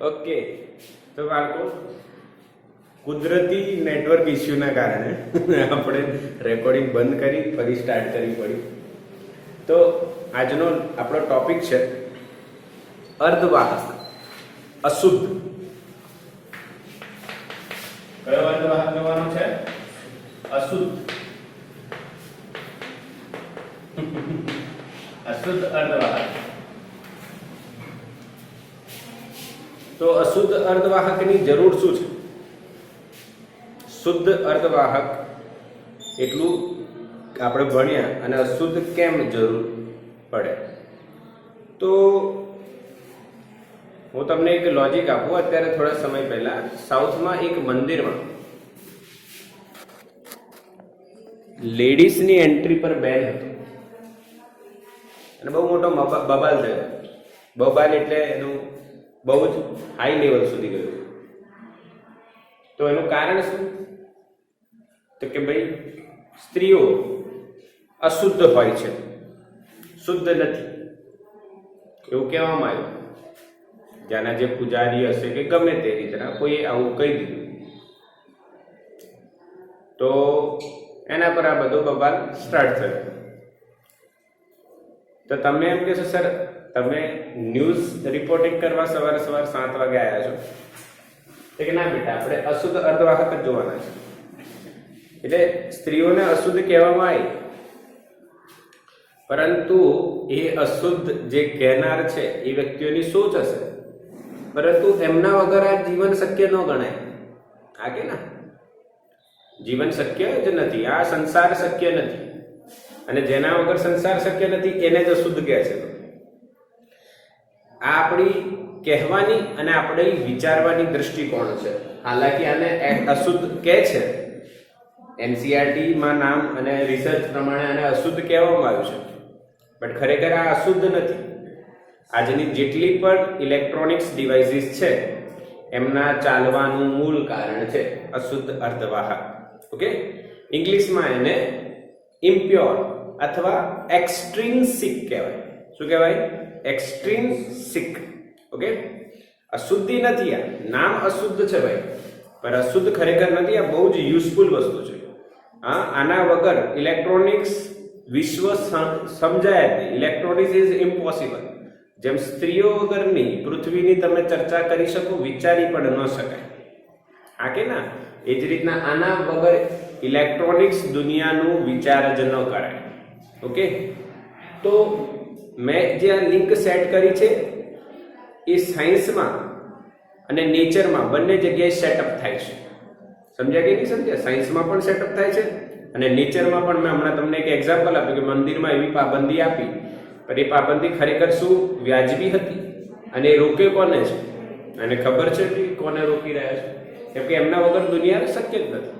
Okay, તો બાળકો કુદરતી નેટવર્ક ઇસ્યુના કારણે આપણે રેકોર્ડિંગ બંધ કરી ફરી સ્ટાર્ટ કરવી પડી. તો આજનો આપણો ટોપિક છે અર્ધવાહક, અશુદ્ધ. કયો અર્ધવાહક લેવાનો છે? અશુદ્ધ. અશુદ્ધ અર્ધવાહક. તો અશુદ્ધ અર્ધવાહકની જરૂર શું છે? શુદ્ધ અર્ધવાહક એટલું આપણે ભણ્યા અને અશુદ્ધ કેમ જરૂર પડે? તો હું તમને એક લોજિક આપું. અત્યારે થોડા સમય પહેલા સાઉથમાં એક મંદિરમાં લેડીઝની એન્ટ્રી પર બેન હતો અને બહુ મોટો બબાલ થયો. બબાલ એટલે એનું બહુ જ હાઈ લેવલ સુધી ગયું. તો એનું કારણ શું? તો કે ભાઈ સ્ત્રીઓ અશુદ્ધ હોય છે, શુદ્ધ નથી, એવું કહેવામાં આવ્યું. જ્યાંના જે પૂજારી હશે કે ગમે તે રીતના કોઈ આવું કહી દીધું, તો એના પર આ બધો બબાલ સ્ટાર્ટ થયો. તો તમે એમ કહેશો, સર તમે ન્યૂઝ રિપોર્ટિંગ કરવા સવારે 7 વાગે આવ્યા છો? કે ના બેટા, આપણે અશુદ્ધ અર્ધવાહક જ જોવાના છે. એટલે સ્ત્રીઓને અશુદ્ધ કહેવામાં આવી, પરંતુ એ અશુદ્ધ જે કહેનાર છે એ વ્યક્તિઓની સોચ હશે, પરંતુ એમના વગર આ જીવન શક્ય ન ગણાય. આ કે ના, જીવન શક્ય જ નથી, આ સંસાર શક્ય નથી. અને જેના વગર સંસાર શક્ય નથી એને જ અશુદ્ધ કહે છે. આ આપણી કહેવાની અને આપણી વિચારવાની દૃષ્ટિકોણ છે. હાલાકી આને અશુદ્ધ કહે છે, NCERT માં નામ અને રિસર્ચ પ્રમાણે આને અશુદ્ધ કહેવામાં આવ્યું છે, બટ ખરેખર આ અશુદ્ધ નથી. આજની જેટલી પણ ઇલેક્ટ્રોનિક્સ ડિવાઇસીસ છે એમના ચાલવાનું મૂળ કારણ છે અશુદ્ધ અર્ધવાહક. ઓકે, ઇંગ્લિશમાં એને ઇમ્પ્યોર અથવા એક્સ્ટ્રિન્સિક કહેવાય. શું કહેવાય? એક્સ્ટ્રિન્સિક. ઓકે, અશુદ્ધિ નથી. આ નામ અશુદ્ધ છે ભાઈ, પણ અશુદ્ધ ખરેખર નથી. આ બહુ જ યુઝફુલ વસ્તુ છે. હા, આના વગર ઇલેક્ટ્રોનિક્સ વિશ્વ સમજાય જ નહીં. Electronics is impossible. જેમ સ્ત્રીઓ વગરની પૃથ્વીની તમે ચર્ચા કરી શકો, વિચારી પણ ન શકાય. હા કે ના? એ જ રીતના આના વગર ઇલેક્ટ્રોનિક્સ દુનિયાનું વિચાર જ ન કરાય. ઓકે, તો મેં જે આ લિંક સેટ કરી છે એ સાયન્સમાં અને નેચરમાં બંને જગ્યાએ સેટઅપ થાય છે. સમજ્યા કે નહીં સમજ્યા? સાયન્સમાં પણ સેટઅપ થાય છે અને નેચરમાં પણ. મેં હમણાં તમને એક એક્ઝામ્પલ આપ્યું કે મંદિરમાં એવી પાબંદી આપી, પણ એ પાબંદી ખરેખર શું વ્યાજબી હતી અને એ રોકે કોને છે? અને ખબર છે કે કોને રોકી રહ્યા છે? કેમ કે એમના વગર દુનિયા શક્ય જ નથી.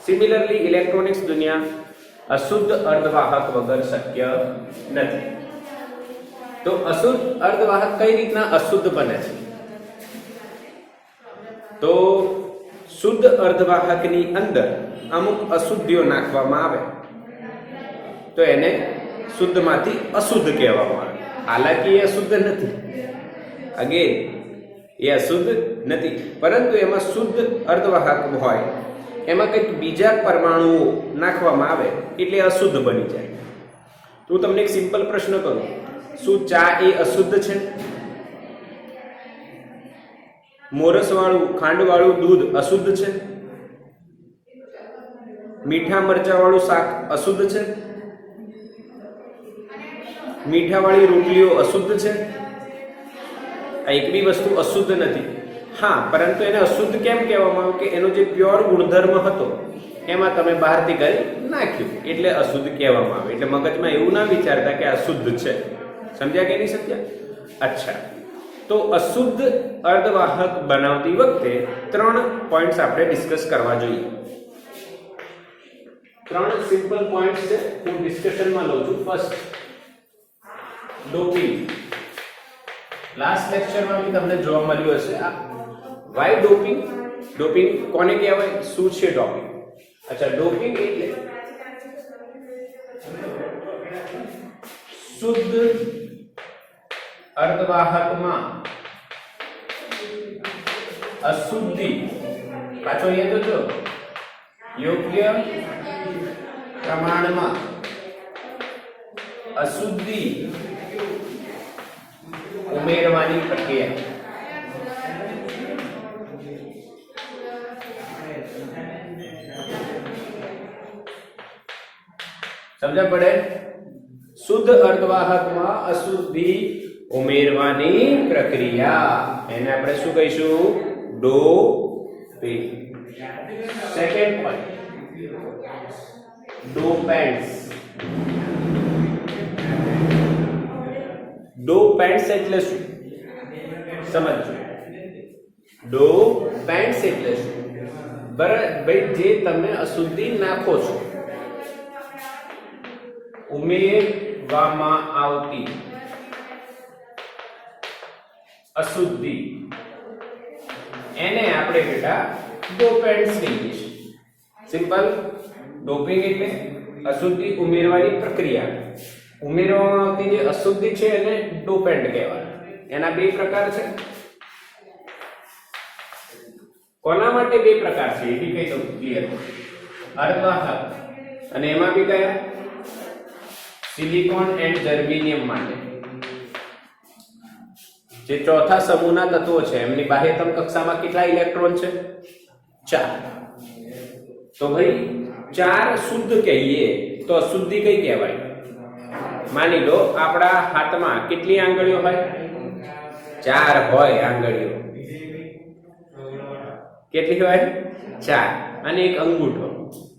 સિમિલરલી ઇલેક્ટ્રોનિક્સ દુનિયા અશુદ્ધ અર્ધવાહક વગર શક્ય નથી. તો અશુદ્ધ અર્ધવાહક કઈ રીતના અશુદ્ધ બને છે? તો શુદ્ધ અર્ધવાહકની અંદર અમુક અશુદ્ધિઓ નાખવામાં આવે તો એને શુદ્ધમાંથી અશુદ્ધ કહેવામાં આવે. હાલાકી એ અશુદ્ધ નથી, અગેન એ અશુદ્ધ નથી, પરંતુ એમાં શુદ્ધ અર્ધવાહક હોય એમાં કંઈક બીજા પરમાણુઓ નાખવામાં આવે એટલે અશુદ્ધ બની જાય. તો હું તમને એક સિમ્પલ પ્રશ્ન કરું, શું ચા એ અશુદ્ધ છે? મોરસવાળું ખાંડવાળું દૂધ અશુદ્ધ છે? મીઠા મરચાવાળું શાક અશુદ્ધ છે? મીઠાવાળી રોટલીઓ અશુદ્ધ છે? આ એક બી વસ્તુ અશુદ્ધ નથી. હા, પરંતુ એને અશુદ્ધ કેમ કહેવામાં આવે? કે એનો જે પ્યોર ગુણધર્મ હતો એમાં તમે બહારથી કરી નાખ્યું એટલે અશુદ્ધ કહેવામાં આવે. એટલે મગજમાં એવું ના વિચારતા કે અશુદ્ધ છે. સમજ્યા કે નહીં સમજ્યા? અચ્છા, તો અશુદ્ધ અર્ધવાહક બનાવતી વખતે 3 પોઈન્ટ્સ આપણે ડિસ્કસ કરવા જોઈએ. 3 સિમ્પલ પોઈન્ટ્સ છે, હું ડિસ્કશનમાં લઉં છું. First, doping. લાસ્ટ લેક્ચરમાં બી તમને જોવા મળ્યું હશે. આ વાય ડોપિંગ? ડોપિંગ કોને કહેવાય? શું છે ડોપિંગ? અચ્છા, ડોપિંગ એટલે શુદ્ધ અર્ધવાહકમાં અશુદ્ધિ, પાછો અહીંયા તો જો યોગ્ય પ્રમાણમાં અશુદ્ધિ ઉમેરવાની પ્રક્રિયા. સમજ પડે? શુદ્ધ અર્ધવાહકમાં અશુદ્ધિ ઉમેરવાની પ્રક્રિયા એને આપણે શું કહીશું? Doping. Second point, dopants. Dopants એટલે શું સમજો. ડોપેન્ટ્સ એટલે શું? બરાબર ભાઈ, જે તમે અશુદ્ધિ નાખો છો, ઉમેરવામાં આવતી અશુદ્ધિ, એને આપણે બેટા ડોપેન્ટ્સ કહીએ છીએ. સિમ્પલ. ડોપિંગ એટલે અશુદ્ધિ ઉમેરવાની પ્રક્રિયા. ઉમેરવામાં આવતી જે અશુદ્ધિ છે એને ડોપેન્ટ કહેવાય. એના બે પ્રકાર છે. કોના માટે બે પ્રકાર છે એ બી કહી દઉં ક્લિયર. અર્ધવાહક અને એમાં બી કયા? સિલિકોન એન્ડ જર્મેનિયમ માટે. જે ચોથા સમૂહના તત્વો છે એમની બાહ્યતમ કક્ષામાં કેટલા ઇલેક્ટ્રોન છે? 4. તો ભાઈ 4 શુદ્ધ કહીએ તો અશુદ્ધિ કઈ કહેવાય? માની લો આપણા હાથમાં કેટલી આંગળીઓ હોય? 4 હોય આંગળીઓ. કેટલી હોય? 4. અને એક અંગૂઠો.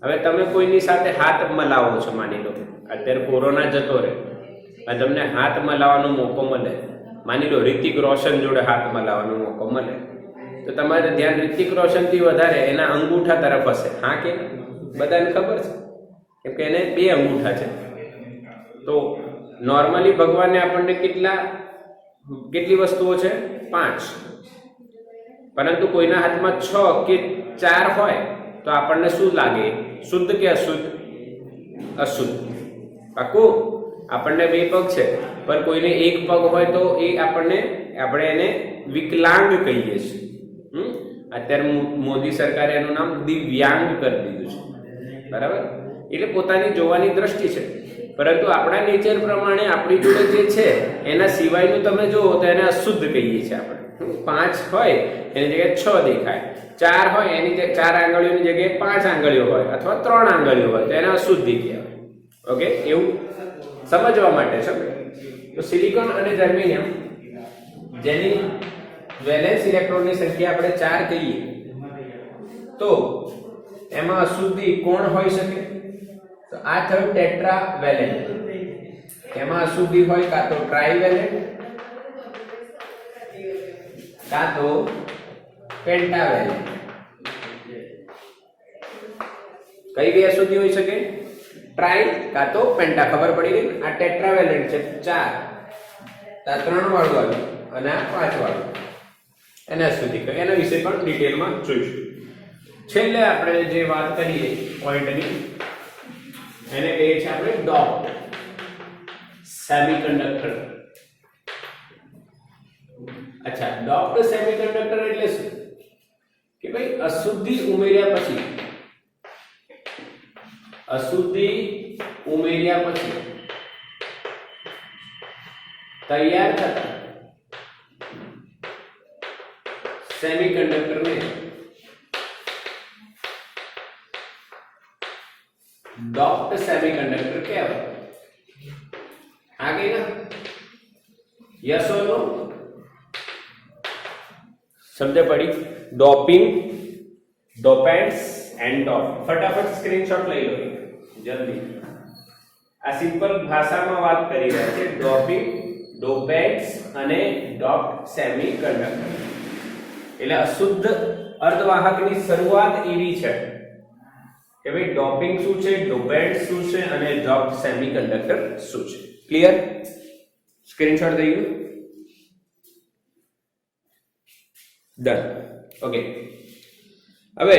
હવે તમે કોઈની સાથે હાથ મલાવો છો, માની લો અત્યારે કોરોના જતો રહે અને તમને હાથ મલાવવાનો મોકો મળે, માની લો રિતિક રોશન જોડે હાથ મલાવવાનો મોકો મળે, તો તમારે ધ્યાન રિતિક રોશન થી વધારે એના અંગૂઠા તરફ હશે. હા કે બધાને ખબર છે, કેમ કે એને 2 અંગૂઠા છે. તો નોર્મલી ભગવાને આપણને કેટલી વસ્તુઓ છે? 5. પરંતુ કોઈના હાથમાં 6 કે 4 હોય તો આપણને શું લાગે? શુદ્ધ કે અશુદ્ધ? અશુદ્ધ. પાકું? આપણને 2 પગ છે પણ કોઈને 1 પગ હોય તો આપણે એને વિકલાંગ કહીએ છીએ. અત્યારે મોદી સરકારે એનું નામ દિવ્યાંગ કરી દીધું છે. બરાબર? એટલે પોતાની જોવાની દ્રષ્ટિ છે, પરંતુ આપણા નેચર પ્રમાણે આપણી જોડે જે છે એના સિવાયનું તમે જુઓ તો એને અશુદ્ધ કહીએ છીએ આપણે. 5 હોય એની જગ્યાએ 6 દેખાય, 4 હોય એની જગ્યાએ 4 આંગળીઓની જગ્યાએ 5 આંગળીઓ હોય અથવા 3 આંગળીઓ હોય તો એને અશુદ્ધિ કહેવાય. ઓકે, એવું સમજવા માટે છે. તો સિલિકોન અને જર્મેનિયમ જેની વેલેન્સ ઇલેક્ટ્રોનની સંખ્યા આપણે 4 કહીએ તો એમાં અશુદ્ધિ કોણ હોઈ શકે? તો આ થયું ટેટ્રા વેલેન્ટ. એમાં અશુદ્ધિ હોય કાં તો ટ્રાઇવેલેન્ટ કાં તો પેન્ટાવેલેન્ટ. કઈ બે અશુદ્ધિ હોઈ શકે? ટ્રાઈ કાં તો પેન્ટા. ખબર પડી ગઈ? આ ટેટ્રાવેલેન્ટ છે 4, આ 3 વાળું આવ્યું અને આ 5 વાળું, એને અશુદ્ધિ કહે. એના વિશે પણ ડિટેલમાં જોઈશું. છેલ્લે આપણે જે વાત કરીએ પોઈન્ટની એને કહીએ છીએ આપણે ડોપ્ડ સેમિકન્ડક્ટર. અચ્છા, ડોપ્ડ સેમિકન્ડક્ટર એટલે શું? કે ભાઈ અશુદ્ધિ ઉમેર્યા પછી તૈયાર થતા સેમિકન્ડક્ટરને ડોપ્ડ સેમિકન્ડક્ટર કહેવાય. આગે ના યસ ઓર નો? સમજ પડી? Doping, dopants and dope. ફટાફટ સ્ક્રીનશોટ લઈ લો જલ્દી. આ સિમ્પલ ભાષામાં વાત કરી રહ્યા છે. ડોપિંગ, ડોપેન્ટ્સ અને ડોપ્ડ સેમિકન્ડક્ટર. એટલે અશુદ્ધ અર્ધવાહકની શરૂઆત એવી છે કે ભાઈ ડોપિંગ શું છે, ડોપેન્ટ શું છે અને ડોપ્ડ સેમિકન્ડક્ટર શું છે. ક્લિયર? સ્ક્રીનશોટ થઈ ગયું? ડન. ઓકે, હવે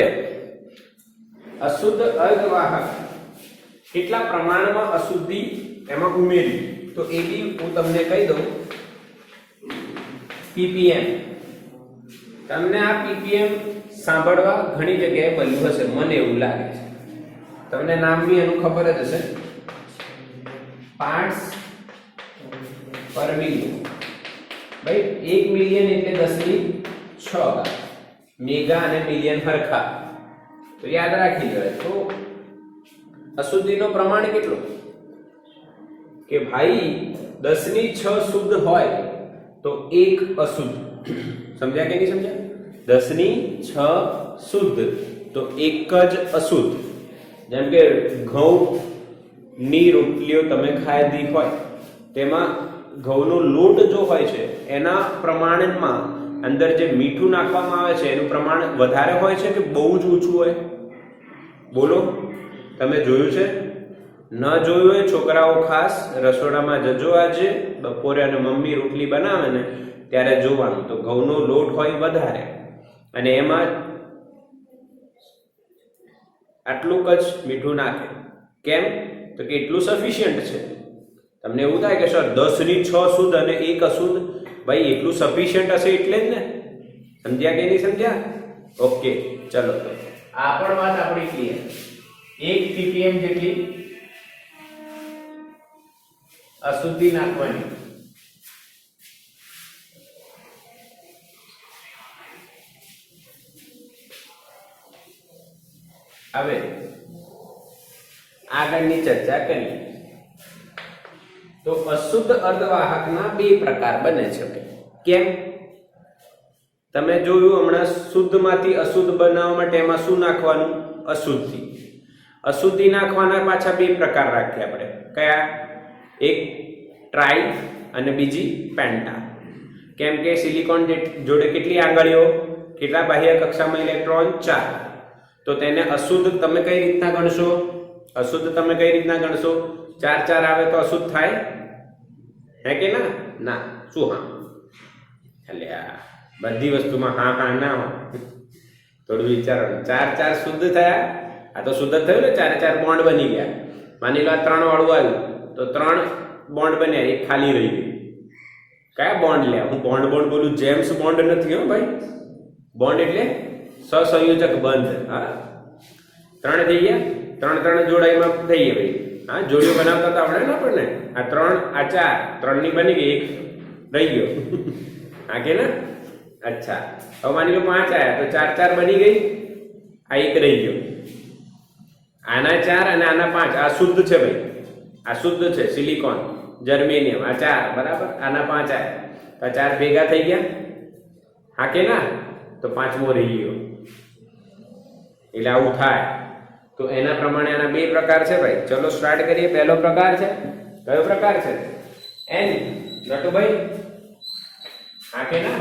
અશુદ્ધ અર્ધવાહક કેટલા પ્રમાણમાં અશુદ્ધિ એમાં ઉમેરી તો એ બી હું તમને કહી દઉં. ppm તમને આ ppm સાંભળવા ઘણી જગ્યાએ મળ્યું હશે, મને એવું લાગે છે. તમને નામ બી એનું ખબર જ હશે, પાર્ટ્સ પર મિલિયન. ભાઈ 1 મિલિયન એટલે 10⁶. મેગા અને મિલિયન હરખા, તો યાદ રાખી લેવાય. તો અશુદ્ધિનો પ્રમાણ કેટલું કે ભાઈ 10⁶ શુદ્ધ હોય તો 1 અશુદ્ધ. સમજ્યા કે નહીં સમજ્યા? 10⁶ શુદ્ધ તો 1 જ અશુદ્ધ. જેમ કે ઘઉંની રોટલીઓ તમે ખાધી હોય, તેમાં ઘઉંનો લોટ જો હોય છે એના પ્રમાણમાં અંદર જે મીઠું નાખવામાં આવે છે એનું પ્રમાણ વધારે હોય છે કે બહુ જ ઓછું હોય? બોલો, તમે જોયું છે? ન જોયું હોય છોકરાઓ ખાસ રસોડામાં જજો આજે બપોરે, અને મમ્મી રોટલી બનાવે ને ત્યારે જોવાનું, તો ઘઉંનો લોટ હોય વધારે અને એમાં આટલું જ મીઠું નાખે. કેમ? તો કે એટલું સફિશિયન્ટ છે. તમને એવું થાય કે સર 10⁶ શુદ્ધ અને 1 અશુદ્ધ, ભાઈ એટલું સફિશિયન્ટ હશે એટલે જ ને. સમજ્યા કે નહીં સમજ્યા? ઓકે, ચલો તો આ પણ વાત આપણી ક્લિયર. 1 ppm જેટલી અશુદ્ધિ નાખવાની. હવે આગળની ચર્ચા કરીએ તો અશુદ્ધ અર્ધવાહકના 2 પ્રકાર બને છે. કેમ? તમે જોયું હમણાં, શુદ્ધમાંથી અશુદ્ધ બનાવવા માટે એમાં શું નાખવાનું? અશુદ્ધિ. અશુદ્ધિ નાખવાના પાછા 2 પ્રકાર રાખ્યા આપણે. કયા? એક ટ્રાઈ અને બીજી પેન્ટા. કેમ કે સિલિકોન જોડે કેટલી આંગળીઓ, કેટલા બાહ્ય કક્ષામાં ઇલેક્ટ્રોન? 4. તો તેને અશુદ્ધ તમે કઈ રીતના ગણશો? અશુદ્ધ તમે કઈ રીતના ગણશો? 4 4 આવે તો અશુદ્ધ થાય? હે કે ના? ના. શું હા? એટલે બધી વસ્તુમાં હા હા ના હોય, થોડું વિચારવાનું. 4 4 શુદ્ધ થયા, આ તો શુદ્ધ થયું ને, 4 4 બોન્ડ બની ગયા. માની લો આ 3 વાળું આવ્યું તો 3 બોન્ડ બન્યા, એક ખાલી રહી ગઈ. કયા બોન્ડ લે? હું બોન્ડ બોલું, જેમ્સ બોન્ડ નથી હો ભાઈ. બોન્ડ એટલે સહસંયોજક બંધ. હા, 3 થઈ ગયા, 3 3 જોડાઈમાં થઈ ગયા ભાઈ. હા, જોડીઓ બનાવતા તો આવડે ને આપણને. આ 3 આ 4, 3 ની બની ગઈ, 1 રહી ગયો. હા કે ના? અચ્છા, હવે માની લો 5 આવ્યા તો 4 4 બની ગઈ, આ 1 રહી ગયો. આના 4 અને આના 5 આ શુદ્ધ છે ભાઈ, આ શુદ્ધ છે. સિલિકોન, જર્મેનિયમ, આ 4 બરાબર, આના 5 આવ્યા તો 4 ભેગા થઈ ગયા. હા કે ના? તો 5મો રહી ગયો. એટલે આવું થાય. તો એના પ્રમાણે આના 2 પ્રકાર છે ભાઈ. ચલો સ્ટાર્ટ કરીએ. પહેલો પ્રકાર છે, કયો પ્રકાર છે? N. નટુભાઈ, હા કે ના?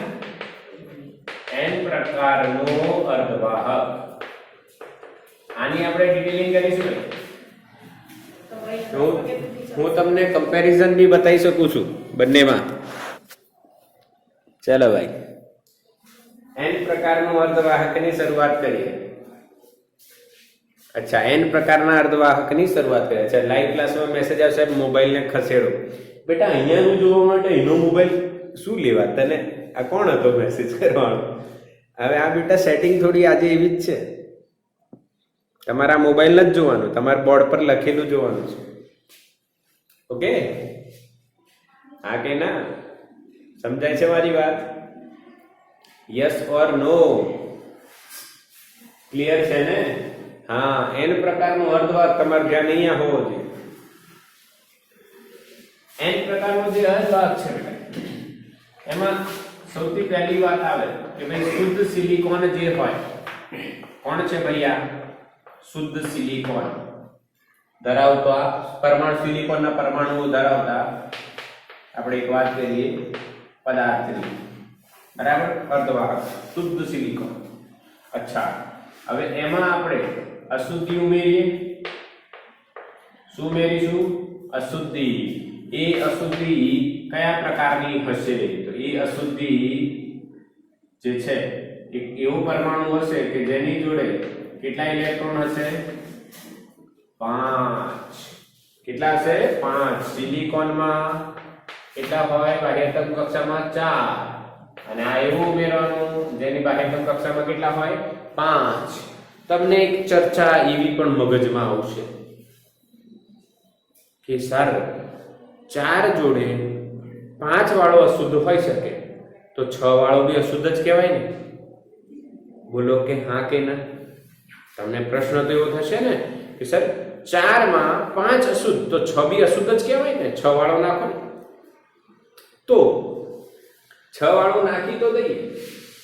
N પ્રકારનો અર્ધવાહક. આની આપણે ડિટેલિંગ કરીશું. હું તમને કમ્પેરિઝન બી બતાવી શકું છું બંનેમાં. ચલો ભાઈ, N પ્રકારનો અર્ધવાહકની શરૂઆત કરીએ. અચ્છા, N પ્રકારના અર્ધવાહકની શરૂઆત કરીએ. અચ્છા, લાઈવ ક્લાસમાં મેસેજ આવશે, મોબાઈલને ખસેડો. બેટા અહીંયાનું જોવા માટે એનો મોબાઈલ શું લેવા તને? આ કોણ હતો મેસેજ કરવાનો? હવે આ બેટા સેટિંગ થોડી આજે એવી જ છે. તમારા મોબાઈલ જ જોવાનું, તમારા બોર્ડ પર લખેલું જોવાનું છે. ઓકે, હા કે ના? સમજાય છે મારી વાત? Yes or no? ક્લિયર છે ને? હા, N પ્રકારનો અર્ધવાહક તમારે ધ્યાન અહીંયા હોવો જોઈએ. N પ્રકારનો જે અર્ધવાહક છે એમાં સૌથી પહેલી વાત આવે કે ભાઈ શુદ્ધ સિલિકોન જે હોય, કોણ છે ભૈયા? શુદ્ધ સિલિકોન ધરાવતો આ પરમાણુ, સિલિકોનના પરમાણુઓ ધરાવતા આપણે એક વાત કરીએ પદાર્થની, બરાબર? અર્ધવાહક, શુદ્ધ સિલિકોન. અચ્છા, હવે એમાં આપણે અશુદ્ધિ ઉમેરીએ. શું ઉમેરીશું? અશુદ્ધિ. એ અશુદ્ધિ કયા પ્રકારની હશે? તો એ અશુદ્ધિ જે છે એક એવું પરમાણુ હશે કે જેની જોડે કેટલા ઇલેક્ટ્રોન હશે? 5. કેટલા હશે? 5. સિલિકોનમાં કેટલા હોય? બાહ્યતમ કક્ષામાં 4. અને આ એવું ઉમેરવાનું જેની એની બાહ્યતમ કક્ષામાં કેટલા હોય? 5. તમને એક ચર્ચા એવી પણ મગજમાં આવશે કે સર 4 જોડે 5 વાળો અશુદ્ધ હોઈ શકે તો 6 વાળો બી અશુદ્ધ જ કહેવાય ને? બોલો કે હા કે ના? તમને પ્રશ્ન તો એવો થશે ને કે સર 4 માં 5 અશુદ્ધ તો 6 બી અશુદ્ધ જ કહેવાય ને? 6 વાળો નાખો ને. તો 6 વાળો નાખી તો દઈએ,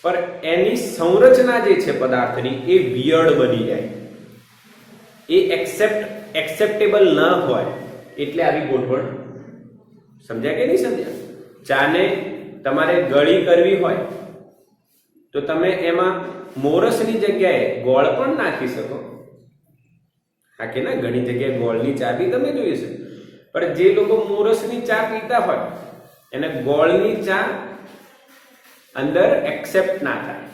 પણ એની સંરચના જે છે પદાર્થની એ વિયર્ડ બની જાય, એ એક્સેપ્ટેબલ ન હોય, એટલે આવી ગોઠવણ. સમજ્યા કે નહીં સમજ્યા? ચાને તમારે ગળી કરવી હોય તો તમે એમાં મોરસની જગ્યાએ ગોળ પણ નાખી શકો. હા કે ના? ઘણી જગ્યાએ ગોળની ચા બી તમે જોઈ છે, પણ જે લોકો મોરસની ચા પીતા હોય એને ગોળની ચા અંદર એક્સેપ્ટ ના થાય.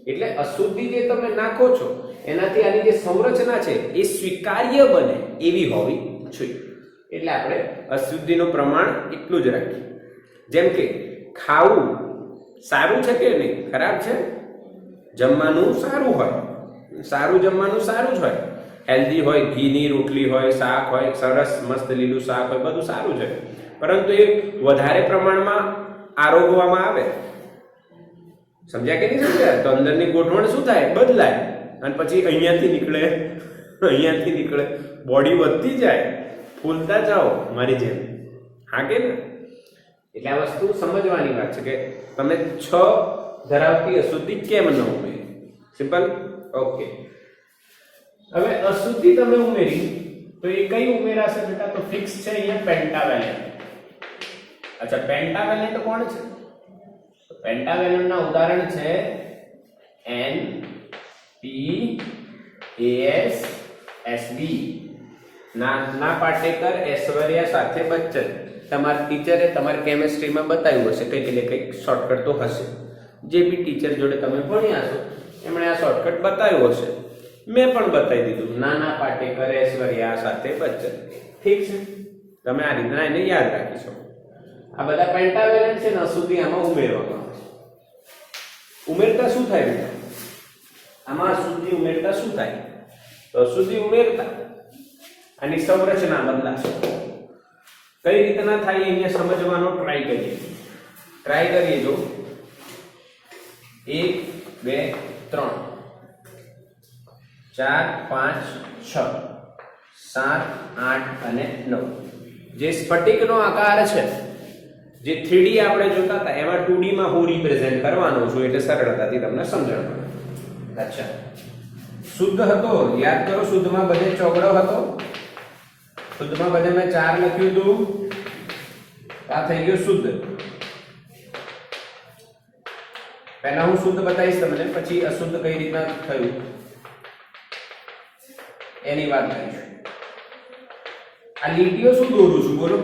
એટલે અશુદ્ધિ જે તમે નાખો છો એનાથી આની જે સંરચના છે એ સ્વીકાર્ય બને એવી હોવી જોઈએ. એટલે આપણે અશુદ્ધિનું પ્રમાણ એટલું જ રાખીએ. જેમ કે ખાવું સારું છે કે નહીં? ખરાબ છે? જમવાનું સારું હોય, સારું જમવાનું સારું જ હોય, હેલ્ધી હોય, ઘીની રોટલી હોય, શાક હોય, સરસ મસ્ત લીલું શાક હોય, બધું સારું છે. પરંતુ એ વધારે પ્રમાણમાં આરોગવામાં આવે, સમજ્યા કે નહીં સમજ્યા? તો અંદરની ગોઠવણ શું થાય? બદલાય, અને પછી અહીંયાથી નીકળે, બોડી વધતી જાય, ફૂલતા જાઓ મારી જેમ. હા કે ના? એટલે આ વસ્તુ સમજવાની વાત છે કે તમે 6 ધરાવતી અશુદ્ધિ કેમ ન ઉમેરી. સિમ્પલ. ઓકે, હવે અશુદ્ધિ તમે ઉમેરી તો એ કઈ ઉમેરાશે બેટા? તો ફિક્સ છે અહીંયા પેન્ટાવેલેન્ટ. અચ્છા, પેન્ટાવેલેન્ટ કોણ છે? પેન્ટાવેલેન્ટ ના ઉદાહરણ છે NPAS SB. ના પાટેકર, ઐશ્વર્યા સાથે બચ્ચન. તમારા ટીચરે તમારી કેમેસ્ટ્રીમાં બતાવ્યું હશે કંઈક, એટલે કંઈક શોર્ટકટ તો હશે. જે બી ટીચર જોડે તમે ભણ્યા છો એમણે આ શોર્ટકટ બતાવ્યું હશે. મેં પણ બતાવી દીધું, નાના પાટેકર, ઐશ્વર્યા સાથે બચ્ચન. ઠીક છે, તમે આ રીતના એને યાદ રાખી શકો. આ બધા પેન્ટાવેલેન્ટ છે ને અશુદ્ધિ આમાં ઉમેરવામાં આવે છે. ઉમેરતા શું થાય બેટા? આમાં અશુદ્ધિ ઉમેરતા શું થાય? તો અશુદ્ધિ ઉમેરતા આની સંરચના બદલાશે. કઈ રીતના થાય અહીંયા સમજવાનો ટ્રાય કરીએ. જો 1 2 3 4 5 6 7 8 અને 9 જે સ્ફટિકનો આકાર છે, જે 3D આપણે જોતા હતા એમાં 2D માં હું રિપ્રેઝન્ટ કરવાનો છું, એટલે સરળતાથી તમને સમજણ પડે. અચ્છા, શુદ્ધ હતો, યાદ કરો, શુદ્ધમાં બધે ચોગડો હતો. શુદ્ધમાં બધે મેં 4 લખ્યું હતું. આ થઈ ગયું શુદ્ધ. પહેલા હું શુદ્ધ બતાવીશ તમને, પછી અશુદ્ધ કઈ રીતના થયું એની વાત કરીશું. આ લીટીઓ શું દોરું છું બોલો?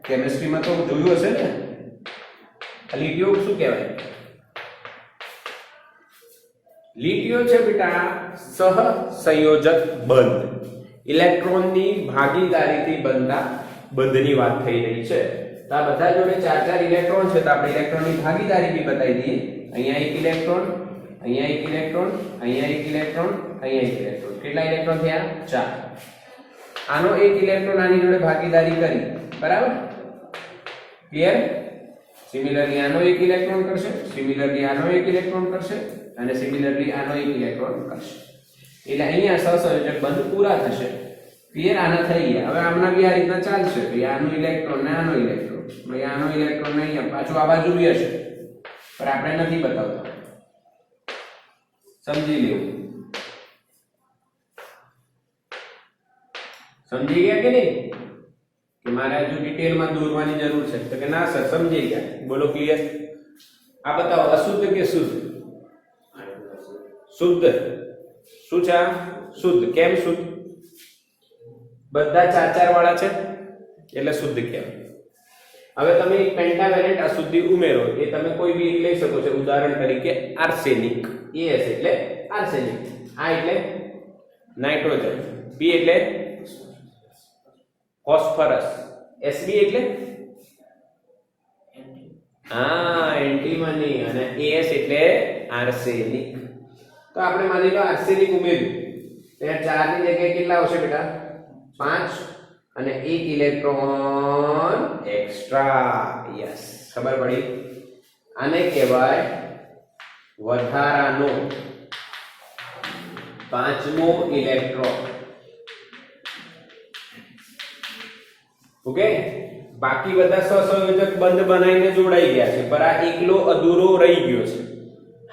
કેમિસ્ટ્રીમાં તો જોયું હશે ને. આ લીટીઓ શું કહેવાય? લીટીઓ છે બેટા સહસંયોજક બંધ. ઇલેક્ટ્રોનની ભાગીદારીથી બનતા બંધની વાત થઈ રહી છે. તો આ બધા જોડે 4 ઇલેક્ટ્રોન છે, તો આપણે ઇલેક્ટ્રોનની ભાગીદારી બી બતાવી દઈએ. અહીંયા એક ઇલેક્ટ્રોન, અહીંયા એક ઇલેક્ટ્રોન, અહીંયા એક ઇલેક્ટ્રોન, અહીંયા એક ઇલેક્ટ્રોન. કેટલા ઇલેક્ટ્રોન થયા? 4. આનો એક ઇલેક્ટ્રોન આની જોડે ભાગીદારી કરી, બરાબર? ક્લિયર? સિમિલરલી આનો એક ઇલેક્ટ્રોન કરશે, સિમિલરલી આનો એક ઇલેક્ટ્રોન કરશે, અને સિમિલરલી આનો એક ઇલેક્ટ્રોન કરશે. એટલે અહીંયા સહસંયોજક બંધ પૂરા થશે. ક્લિયર? આના થઈ ગયા. હવે આમના બી આ રીતના ચાલશે. તો આનો ઇલેક્ટ્રોન ને આનો ઇલેક્ટ્રોન, ભાઈ આનો ઇલેક્ટ્રોન ને અહીંયા પાછું આ બાજુ બી હશે, પણ આપણે નથી બતાવતા. સમજી લેવું. સમજી ગયા કે નહીં? કે મારે હજુ ડિટેલમાં દોરવાની જરૂર છે? તો કે ના સર, સમજી ગયા. બોલો ક્લિયર? આ બતાવો, અશુદ્ધ કે શુદ્ધ? શુદ્ધ. શું છે આ? શુદ્ધ. કેમ શુદ્ધ? બધા 4 વાળા છે એટલે શુદ્ધ કહેવાય. હવે તમે એક પેન્ટાવેલેન્ટ અશુદ્ધિ ઉમેરો, એ તમે કોઈ બી લઈ શકો છો. ઉદાહરણ તરીકે આર્સેનિક. AS એટલે આર્સેનિક, આ એટલે નાઇટ્રોજન, B એટલે ફોસ્ફરસ, SB એટલે એન્ટીમની, અને AS એટલે આર્સેનિક. તો આપણે માની લો આર્સેનિક ઉમેર્યું, ત્યાં 4 ની જગ્યાએ કેટલા આવશે બેટા? 5 અને 1 ઇલેક્ટ્રોન એક્સ્ટ્રા. યસ, ખબર પડી. આને કહેવાય વધારાનો 5મો ઇલેક્ટ્રોન. ઓકે, બાકી બધા સહસંયોજક બંધ બનાવીને જોડાઈ ગયા છે, પણ આ એકલો અધૂરો રહી ગયો છે.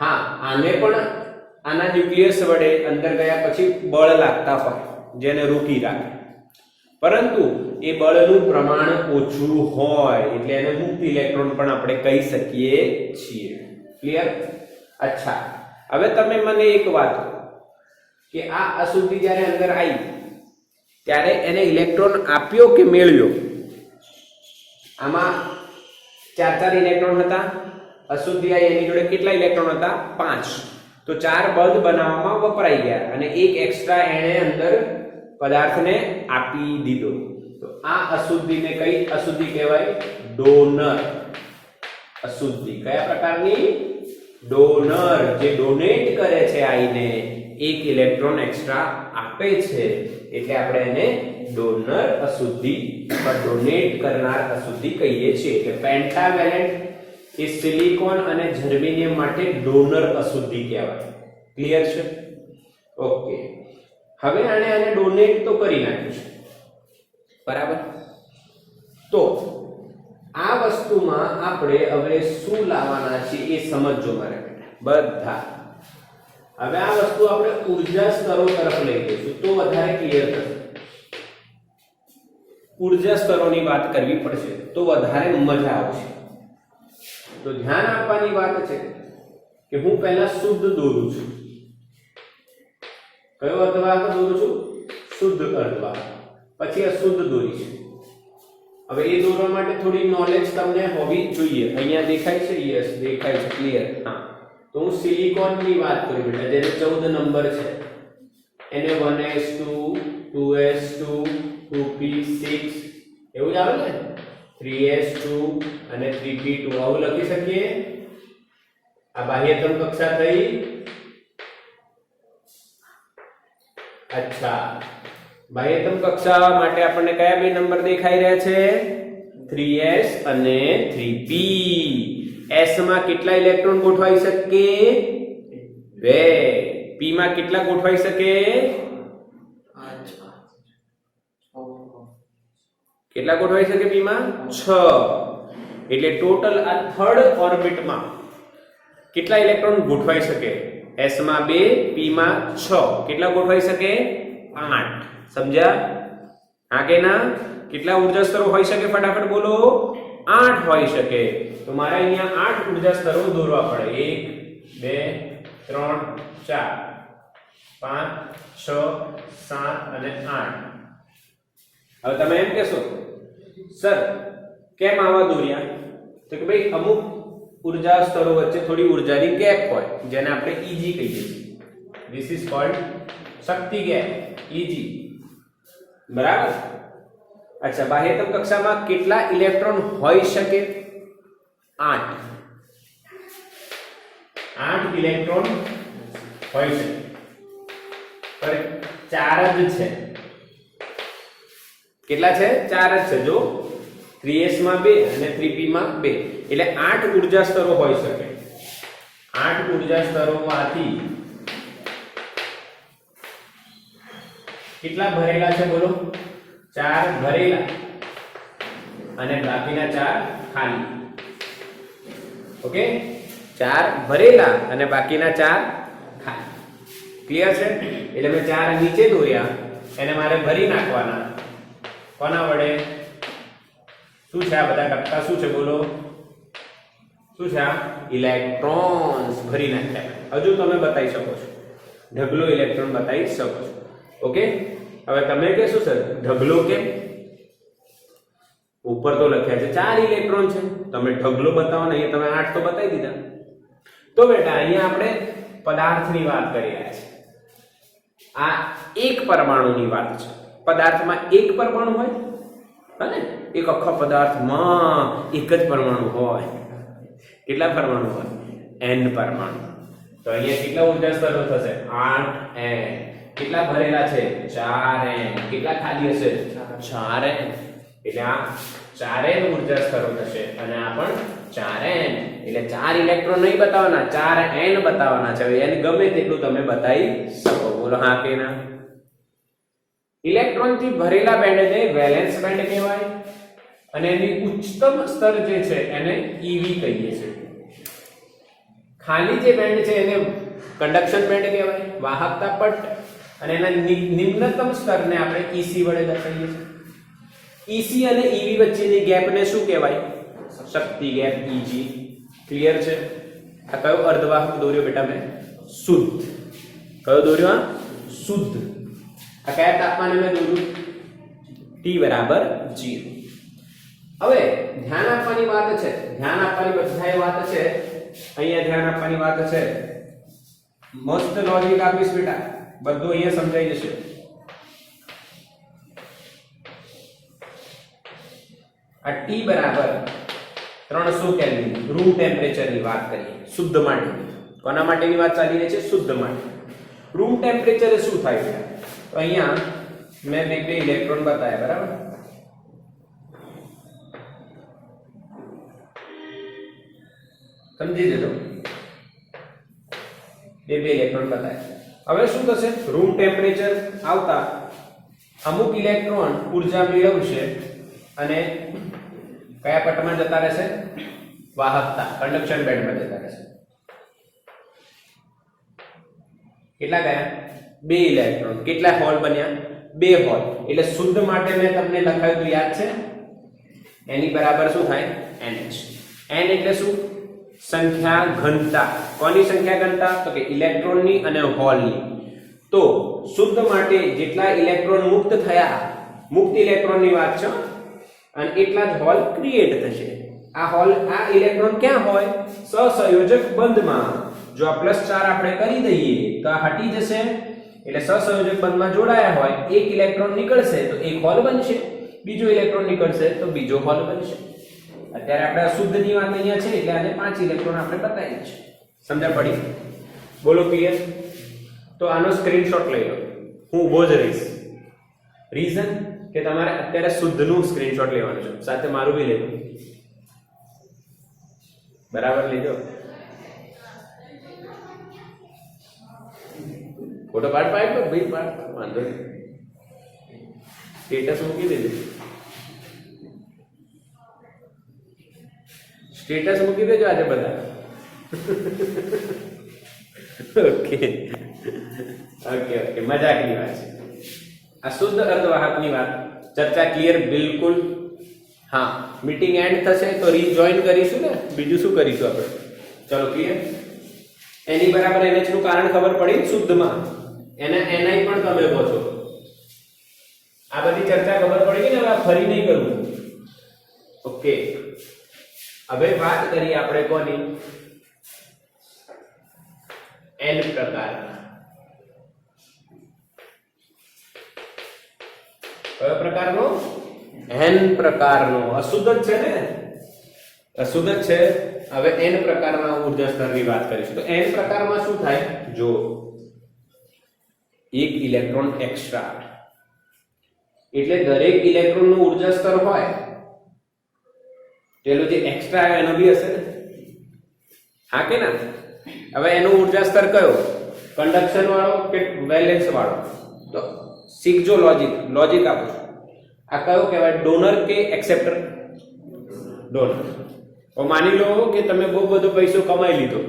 હા, આને પણ આના ન્યુક્લિયસ વડે અંદર ગયા પછી બળ લાગતા હોય જેને રોકી રાખે, પરંતુ એ બળનું પ્રમાણ ઓછું હોય એટલે એને મુક્ત ઇલેક્ટ્રોન પણ આપણે કહી શકીએ છીએ. ક્લિયર? અચ્છા, હવે તમે મને એક વાત કે આ અશુદ્ધિ જ્યારે અંદર આવી ત્યારે એને ઇલેક્ટ્રોન આપ્યો કે મેળવ્યો? આમાં 4 ઇલેક્ટ્રોન હતા, અશુદ્ધિ આવી એની જોડે કેટલા ઇલેક્ટ્રોન હતા? 5. તો 4 બંધ બનાવવામાં વપરાઈ ગયા અને એક એક્સ્ટ્રા એણે અંદર પદાર્થને આપી દીધો. તો આ અશુદ્ધિને કઈ અશુદ્ધિ કહેવાય? ડોનર અશુદ્ધિ. કયા પ્રકારની? ડોનર, જે ડોનેટ કરે છે આઈને, એક ઇલેક્ટ્રોન એક્સ્ટ્રા આપે છે, એટલે આપણે એને ડોનર અશુદ્ધિ અથવા ડોનેટ કરનાર અશુદ્ધિ કહીએ છીએ. કે પેન્ટાવેલેન્ટ એ સિલિકોન અને જર્મેનિયમ માટે ડોનર અશુદ્ધિ કહેવાય. ક્લિયર છે? ઓકે, હવે આને ડોનેટ તો કરી નાખ્યું છે, બરાબર. તો આ વસ્તુમાં આપણે હવે શું લાવવાના છીએ એ સમજો મારે બધા. હવે આ વસ્તુ આપણે ઊર્જા સ્તરો તરફ લઈ જઈશું તો વધારે ક્લિયર થશે. ઊર્જા સ્તરોની વાત કરવી પડશે તો વધારે મજા આવશે. તો ધ્યાન આપવાની વાત છે કે હું પહેલા શુદ્ધ દોરું છું. કયો અર્ધવાહક દોરું છું? શુદ્ધ અર્ધવાહક. પછી અશુદ્ધ દોરીશ. હવે એ દોરવા માટે થોડી નોલેજ તમને હોવી જોઈએ. અહીંયા દેખાય છે? યસ, દેખાય છે. ક્લિયર? હા. તો હું સિલિકોન ની વાત કરું બેટા, જેને 14 નંબર છે, એને 1s2 2s2 2p6 એવું જ આવે ને, 3s2 અને 3p2 આવું લખી શકીએ. આ બાહ્યતમ કક્ષા થઈ. અચ્છા, બાહ્યતમ કક્ષા માટે આપણને કયા બે નંબર દેખાઈ રહ્યા છે? 3s અને 3p. s માં કેટલા ઇલેક્ટ્રોન ગોઠવાઈ શકે? 2. p માં કેટલા ગોઠવાઈ શકે? 5. કેટલા ગોઠવાઈ શકે p માં? 6. એટલે ટોટલ આ થર્ડ ઓર્બિટમાં કેટલા ઇલેક્ટ્રોન ગોઠવાઈ શકે? s માં 2, p માં 6. કેટલા ગોઠવાઈ શકે? 8. સમજ્યા? હા કે ના? કેટલા ઊર્જા સ્તરો હોઈ શકે? ફટાફટ બોલો. 8 હોઈ શકે. તો મારે અહીંયા 8 ઊર્જા સ્તરો દોરવા પડે. 1 2 3 4 5 6 7 અને 8. હવે તમે એમ કહેશો સર કેમ આવા દોર્યા? તો કે ભાઈ અમુક ઊર્જા સ્તરો વચ્ચે થોડી ઊર્જાની ગેપ હોય જેને આપણે Eg કહીએ છીએ. This is called Shakti gap, Eg. બરાબર? અચ્છા, બાહ્યતમ કક્ષામાં કેટલા ઇલેક્ટ્રોન હોઈ શકે? 8. 8 ઇલેક્ટ્રોન હોઈ શકે, પણ 4 જ છે. કેટલા છે? 4 જ છે. જો 3s માં 2 અને 3p માં 2, એટલે 8 ઊર્જા સ્તરો હોઈ શકે. 8 ઊર્જા સ્તરોમાંથી કેટલા ભરેલા છે બોલો? 4 ભરેલા અને બાકીના 4 ખાલી. ઓકે, 4 ભરેલા અને બાકીના 4 ખાલી. ક્લિયર છે? એટલે મેં 4 નીચે દોર્યા, એને મારે ભરી નાખવાના. કોના વડે? શું છે આ બધા ટપકા? શું છે બોલો? શું છે આ? ઇલેક્ટ્રોન્સ ભરી નાખ્યા. હજુ તમે બતાવી શકો છો, ઢગલો ઇલેક્ટ્રોન બતાવી શકો છો. ઓકે, હવે તમે કહેશો સર ઢગલો કેમ? ઉપર તો લખ્યા છે 4 ઇલેક્ટ્રોન છે, તમે ઢગલો બતાવો ને, અહીંયા તમે 8 તો બતાવી દીધા. તો બેટા અહીંયા આપણે પદાર્થની વાત કરી રહ્યા છીએ. આ એક પરમાણુની વાત છે. પદાર્થમાં એક પરમાણુ હોય અને એક આખા પદાર્થમાં એક જ પરમાણુ હોય. કેટલા પરમાણુ હોય? n પરમાણુ. તો અહીંયા કેટલા ઉર્જા સ્તરો થશે 8n કેટલા ભરેલા છે 4n કેટલા ખાલી હશે 4n એટલે આ 4n ઉર્જા સ્તરો થશે અને આ પણ 4n એટલે 4 ઇલેક્ટ્રોન નહીં બતાવવાના 4n બતાવવાના છે એને ગમે તેટલું તમે બતાવી શકો બોલો હા કે ના ઇલેક્ટ્રોન થી ભરેલા બેન્ડને વેલેન્સ બેન્ડ કહેવાય અને એની ઉચ્ચતમ સ્તર જે છે એને EV કહીએ છીએ ખાલી જે બેન્ડ છે એને કંડક્શન બેન્ડ કહેવાય વાહકતા પટ અને એના નિમ્નતમ સ્તરને આપણે EC વડે દર્શાવીએ છીએ EC અને EV વચ્ચેની ગેપને શું કહેવાય શક્તિ ગેપ EG ક્લિયર છે આ કયો અર્ધવાહક દોર્યો બેટા મેં શુદ્ધ કયો દોર્યો આ શુદ્ધ આ કયા તાપમાને મેં દોર્યું T બરાબર 0 હવે ધ્યાન આપવાની વાત છે ધ્યાન આપવાની બધાય વાત છે અહીંયા ધ્યાન આપવાની વાત છે મસ્ત લોજિક આપીશ બેટા બધું અહીંયા સમજાઈ જશે આ T બરાબર 300 કેલ્વિન રૂમ ટેમ્પરેચરની વાત કરીએ શુદ્ધ માટે કોના માટેની વાત ચાલી રહી છે શુદ્ધ માટે રૂમ ટેમ્પરેચરે શું થાય છે તો અહીંયા મેં બે ઇલેક્ટ્રોન બતાવ્યા બરાબર સમજી જજો બે ઇલેક્ટ્રોન બતાવ્યા હવે શું થશે રૂમ ટેમ્પરેચર આવતા અમુક ઇલેક્ટ્રોન ઊર્જા મેળવશે અને કયા પટમાં જતા રહેશે વાહકતા કંડક્શન બેન્ડમાં જતા રહેશે કેટલા ગયા બે ઇલેક્ટ્રોન કેટલા હોલ બન્યા બે હોલ એટલે શુદ્ધ માટે મેં તમને લખાયું તો યાદ છે એની બરાબર શું થાય NH n એટલે શું સંખ્યા ઘનતા કોની સંખ્યા ઘનતા તો કે ઇલેક્ટ્રોનની અને હોલની તો શુદ્ધ માટે જેટલા ઇલેક્ટ્રોન મુક્ત થયા મુક્ત ઇલેક્ટ્રોનની વાત છે અને એટલા જ હોલ ક્રિએટ થશે આ હોલ આ ઇલેક્ટ્રોન ક્યાં હોય સહસંયોજક બંધમાં જો આ +4 આપણે કરી દઈએ તો આ હટી જશે એટલે સહસંયોજક બંધમાં જોડાયા હોય એક ઇલેક્ટ્રોન નીકળશે તો એક હોલ બનશે બીજો ઇલેક્ટ્રોન નીકળશે તો બીજો હોલ બનશે અત્યારે આપણે અશુદ્ધની વાત અહીંયા છે એટલે આને 5 ઇલેક્ટ્રોન આપણે બતાવી છે સમજણ પડી બોલો ક્લિયર તો આનો સ્ક્રીનશોટ લઈ લો હું ઊભો જ રહીશ રીઝન કે તમારે અત્યારે શુદ્ધનું સ્ક્રીનશોટ લેવાનું છે સાથે મારું બી લેજો બરાબર લેજો ફોટો પાડ ભાઈ પાડ વાંધો નહીં સ્ટેટસ મૂકી દેજો સ્ટેટસ મૂકી દેજો આજે બધા ઓકે ઓકે ઓકે મજાકની વાત છે આ શુદ્ધ અર્ધવાહકની વાત ચર્ચા ક્લિયર બિલકુલ હા મીટિંગ એન્ડ થશે તો રીજોઈન કરીશું ને બીજું શું કરીશું આપણે ચલો ક્લિયર એની બરાબર NH નું કારણ ખબર પડી શુદ્ધમાં એને NI પણ તમે કહો છો આ બધી ચર્ચા ખબર પડી ગઈ ને હવે ફરી નહીં કરું ઓકે હવે વાત કરીએ આપણે કોની N પ્રકારના કયો પ્રકારનો N પ્રકારનો અશુદ્ધ છે ને અશુદ્ધ છે હવે N પ્રકારના ઊર્જા સ્તરની વાત કરીશું તો N પ્રકારમાં શું થાય જો એક ઇલેક્ટ્રોન એક્સ્ટ્રા એટલે દરેક ઇલેક્ટ્રોનનું ઊર્જા સ્તર હોય પેલો જે એક્સ્ટ્રા આવે એનો બી હશે ને હા કે ના હવે એનો ઊર્જા સ્તર કયો કંડક્શન વાળો કે વેલેન્સ વાળો તો શીખજો લોજિક આપો આ કયો કહેવાય ડોનર કે એક્સેપ્ટર ડોનર તો માની લો કે તમે બહુ બધો પૈસો કમાઈ લીધો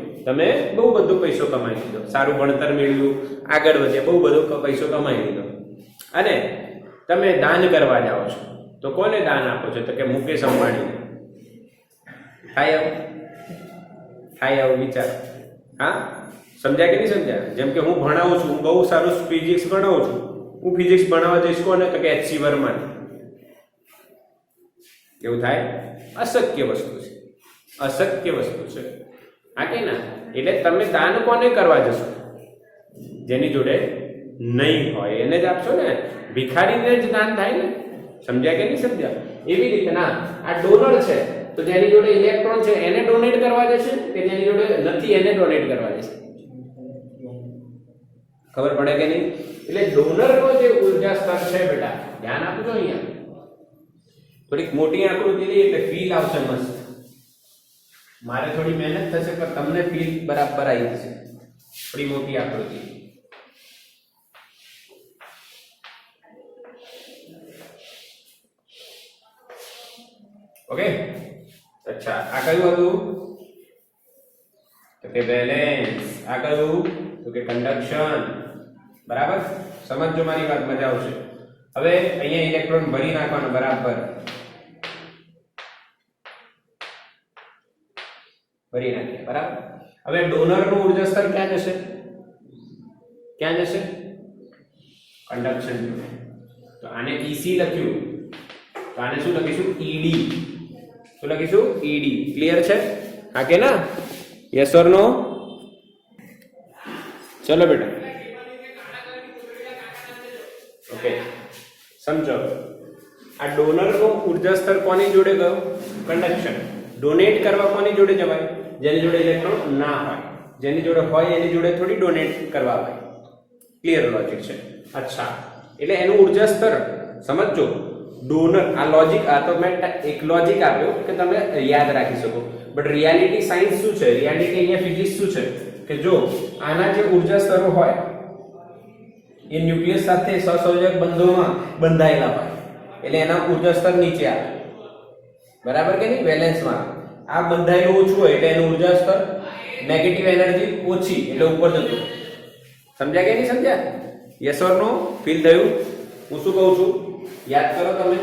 સારું ભણતર મેળવ્યું આગળ વધ્યા બહુ બધો પૈસો કમાઈ લીધો અને તમે દાન કરવા જાઓ છો તો કોને દાન આપો છો તો કે મુકેશ અંબાણી થાય આવું વિચાર હા સમજ્યા કે નહીં સમજ્યા જેમ કે હું ભણાવું છું હું બહુ સારું ફિઝિક્સ ભણાવું છું હું ફિઝિક્સ ભણાવવા જઈશ કોને તો કે HC વર્મા એવું થાય અશક્ય વસ્તુ છે હા કે ના એટલે તમે દાન કોને કરવા જશો જેની જોડે નહીં હોય એને જ આપશો ને ભિખારીને જ દાન થાય ને સમજ્યા કે નહીં સમજ્યા એવી રીતે ના આ ડોનર છે તો જેની જોડે ઇલેક્ટ્રોન છે એને ડોનેટ કરવા જશે કે જેની જોડે નથી એને ડોનેટ કરવા જશે ખબર પડે કે નહીં? એટલે ડોનરનો જે ઉર્જા સ્તર છે બેટા, ધ્યાન આપજો અહીંયા. થોડીક મોટી આકૃતિ લઈએ એટલે ફીલ આવશે મસ્ત. મારે થોડી મહેનત થશે પણ તમને ફીલ બરાબર આવી જશે. થોડી મોટી આકૃતિ. ઓકે, અચ્છા, આ કયું હતું? તો કે બેલેન્સ. આ કયું? તો કે કન્ડક્શન. બરાબર, સમજજો મારી વાત, મજા આવશે. હવે અહીંયા ઇલેક્ટ્રોન ભરી નાખવાનો બરાબર. ભરી નાખીએ બરાબર. હવે ડોનરનું ઉર્જા સ્તર ક્યાં જશે? ક્યાં જશે? કન્ડક્શન જોડે. તો આને EC લખ્યું, તો આને શું લખીશું? ED. શું લખીશું? ED. ક્લિયર છે? હા કે ના? યસ ઓર નો? ચલો બેટા. ઓકે, સમજો. આ ડોનરનો ઉર્જા સ્તર કોની જોડે ગયો? કન્ડક્શન. ડોનેટ કરવા કોની જોડે જવાય? જેની જોડે ઇલેક્ટ્રોન ના હોય. જેની જોડે હોય એની જોડે થોડી ડોનેટ કરવા હોય. ક્લિયર લોજિક છે? અચ્છા, એટલે એનું ઉર્જા સ્તર સમજો. ડોનર, આ લોજિક, આ તો મેં એક લોજિક આપ્યો કે તમે યાદ રાખી શકો. બટ રિયાલિટી સાયન્સ શું છે? રિયાલિટી અહીંયા ફિઝિક્સ શું છે કે જો આના જે ઉર્જા સ્તરો હોય એ ન્યુક્લિયસ સાથે સહસંયોજક બંધોમાં બંધાયેલા હોય એટલે એના ઉર્જા સ્તર નીચે આવે. બરાબર કે નહીં? વેલેન્સમાં આ બંધાયેલું ઓછું હોય એટલે એનું ઉર્જા સ્તર નેગેટિવ એનર્જી ઓછી એટલે ઉપર જતું. સમજ્યા કે નહીં સમજ્યા? Yes or no? ફીલ થયું? હું શું કહું છું યાદ કરો તમે.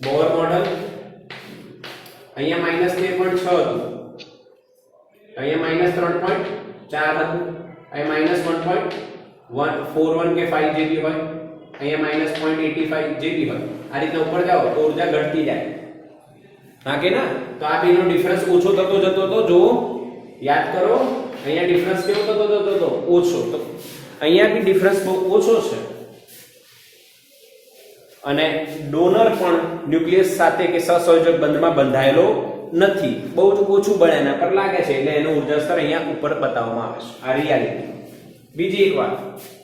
બોર મોડલ અહીંયા -13.6 હતું, અહીંયા -3.4 હતું, અહીંયા -1.41 કે 5 જેવી હોય, અહીંયા -0.85 જેવી હોય. આ રીતના ઉપર જાઓ તો ઉર્જા ઘટતી જાય. હા કે ના? તો આ બેનો ડિફરન્સ ઓછો થતો જતો તો જો યાદ કરો. અહીંયા ડિફરન્સ કેવો થતો જતો તો? ઓછો. તો અહીંયા બી ડિફરન્સ બહુ ઓછો છે. અને ડોનર પણ ન્યુક્લિયસ સાથે કે સહસંયોજક બંધમાં બંધાયેલો નથી. બહુ જ ઓછું બળ એના પર લાગે છે એટલે એનું ઉર્જા સ્તર અહીંયા ઉપર બતાવવામાં આવે છે. આ રિયાલિટી. બીજી એક વાત,